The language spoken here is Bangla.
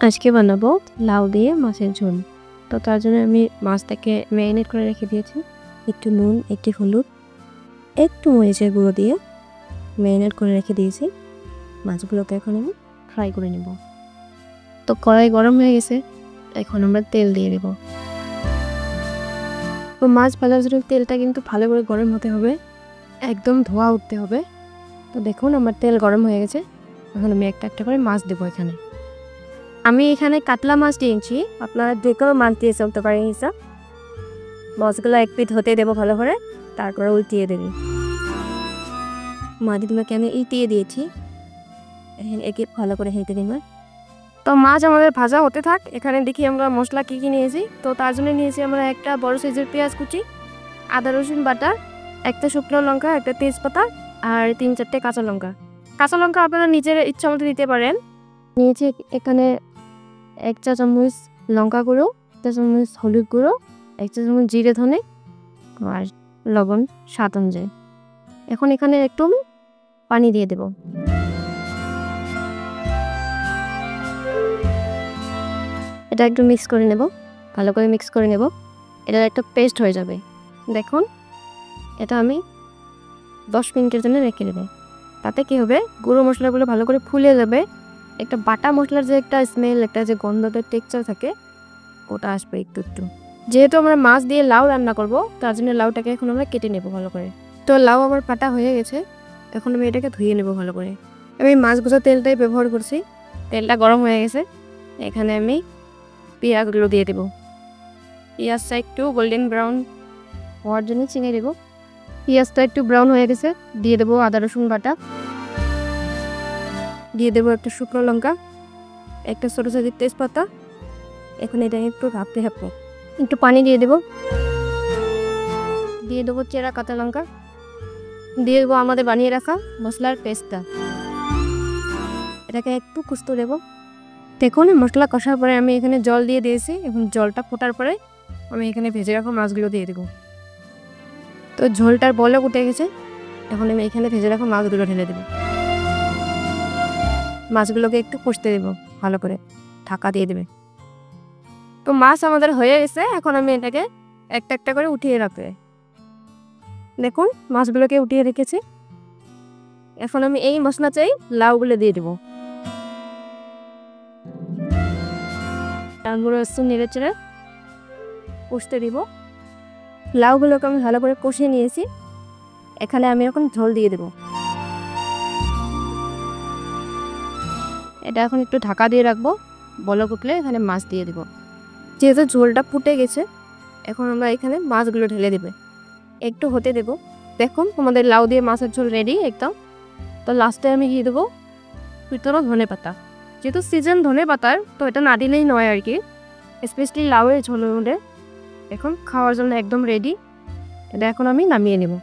আজকে বানাবো লাউ দিয়ে মাছের ঝোল। তো তার জন্য আমি মাছটাকে ম্যারিনেট করে রেখে দিয়েছি। একটু নুন, একটু হলুদ, একটু মরিচের গুঁড়ো দিয়ে ম্যারিনেট করে রেখে দিয়েছি। মাছগুলোকে এখন আমি ফ্রাই করে নেব। তো কড়াই গরম হয়ে গেছে, এখন আমরা তেল দিয়ে দেব। তো মাছ ভাজার জন্য তেলটা কিন্তু ভালো করে গরম হতে হবে, একদম ধোয়া উঠতে হবে। তো দেখুন আমার তেল গরম হয়ে গেছে, এখন আমি একটা একটা করে মাছ দেবো এখানে। আমি এখানে কাতলা মাছ দিয়েছি, আপনারা যে কোনো মাছ দিয়ে চলতে পারেন। হিসাব মাছগুলো এক পিঠ হতে দেবো ভালো করে, তারপরে উল্টিয়ে দেবো। মাছগুলোকে আমি উল্টিয়ে দিয়েছি, একে ভালো করে হেঁটে দিন। তো মাছ আমাদের ভাজা হতে থাক। এখানে দেখি আমরা মশলা কী কী নিয়েছি। তো তার জন্য নিয়েছি আমরা একটা বড় সাইজের পেঁয়াজ কুচি, আদা রসুন বাটা, একটা শুকনো লঙ্কা, একটা তেজপাতা আর 3-4টে কাঁচা লঙ্কা। কাঁচা লঙ্কা আপনারা নিজের ইচ্ছা মতো দিতে পারেন। নিয়েছি এখানে 1 চা চামচ লঙ্কা গুঁড়ো, 1 চা চামচ হলুদ গুঁড়ো, 1 চা চামচ জিরে ধনে আর লবণ স্বাদ অনুযায়ী। এখন এখানে একটু পানি দিয়ে দেব। এটা একটু মিক্স করে নেব, ভালো করে মিক্স করে নেব। এটা একটা পেস্ট হয়ে যাবে। দেখুন এটা আমি 10 মিনিটের জন্য রেখে দেব। তাতে কী হবে, গুঁড়ো মশলাগুলো ভালো করে ফুলে যাবে। একটা বাটা মশলার যে একটা স্মেল, একটা যে গন্ধটার টেক্সচার থাকে, ওটা আসবে একটু একটু। যেহেতু আমরা মাছ দিয়ে লাউ রান্না করব, তার জন্য লাউটাকে এখন আমরা কেটে নেব ভালো করে। তো লাউ আমার কাটা হয়ে গেছে, এখন আমি এটাকে ধুয়ে নেব ভালো করে। আমি মাছ ভাজা তেলটাই ব্যবহার করছি। তেলটা গরম হয়ে গেছে, এখানে আমি পেঁয়াজগুলো দিয়ে দেব। পেঁয়াজটা একটু গোল্ডেন ব্রাউন হওয়ার জন্য চিনি দেব। পেঁয়াজটা একটু ব্রাউন হয়ে গেছে, দিয়ে দেবো আদা রসুন বাটা, দিয়ে দেবো একটা শুকনো লঙ্কা, একটা ছোটো সাইজের তেজপাতা। এখন এটা একটু ভাপতে একটু পানি দিয়ে দেবো। দিয়ে দেবো চেরা কাঁচা লঙ্কা, দিয়ে দেবো আমাদের বানিয়ে রাখা মশলার পেস্টটা। এটাকে একটু কষতে দেবো। দেখুন মশলা কষার পরে আমি এখানে জল দিয়ে দিয়েছি, এবং জলটা ফোটার পরে আমি এখানে ভেজে রাখা মাছগুলো দিয়ে দেবো। তো ঝোলটার বলক উঠে গেছে, এখন আমি এখানে ভেজে রাখা মাছগুলো ঢেলে দেবো। মাছগুলোকে একটু কষতে দেবো ভালো করে, ঢাকা দিয়ে দেবে। তো মাছ আমাদের হয়ে গেছে, এখন আমি এটাকে একটা একটা করে উঠিয়ে রাখবে। দেখুন মাছগুলোকে উঠিয়ে রেখেছি। এখন আমি এই মশলা চাই লাউগুলো দিয়ে দেবো। লাউগুলো একটু নেড়ে চেড়ে কষতে দিব। লাউগুলোকে আমি ভালো করে কষিয়ে নিয়েছি, এখানে আমি এখন ঝোল দিয়ে দেবো। এটা এখন একটু ঢাকা দিয়ে রাখবো, বলক উঠলে এখানে মাছ দিয়ে দেবো। যেহেতু ঝোলটা ফুটে গেছে, এখন আমরা এখানে মাছগুলো ঢেলে দেবে, একটু হতে দেবো। দেখুন আমাদের লাউ দিয়ে মাছের ঝোল রেডি একদম। তো লাস্টে আমি দিয়ে দেবো ভিতরে ধনে পাতা। যেহেতু সিজন ধনে পাতার, তো এটা না দিলেই নয় আর কি। স্পেশালি লাউয়ের ঝোলের মধ্যে এখন খাওয়ার জন্য একদম রেডি। এটা এখন আমি নামিয়ে নেব।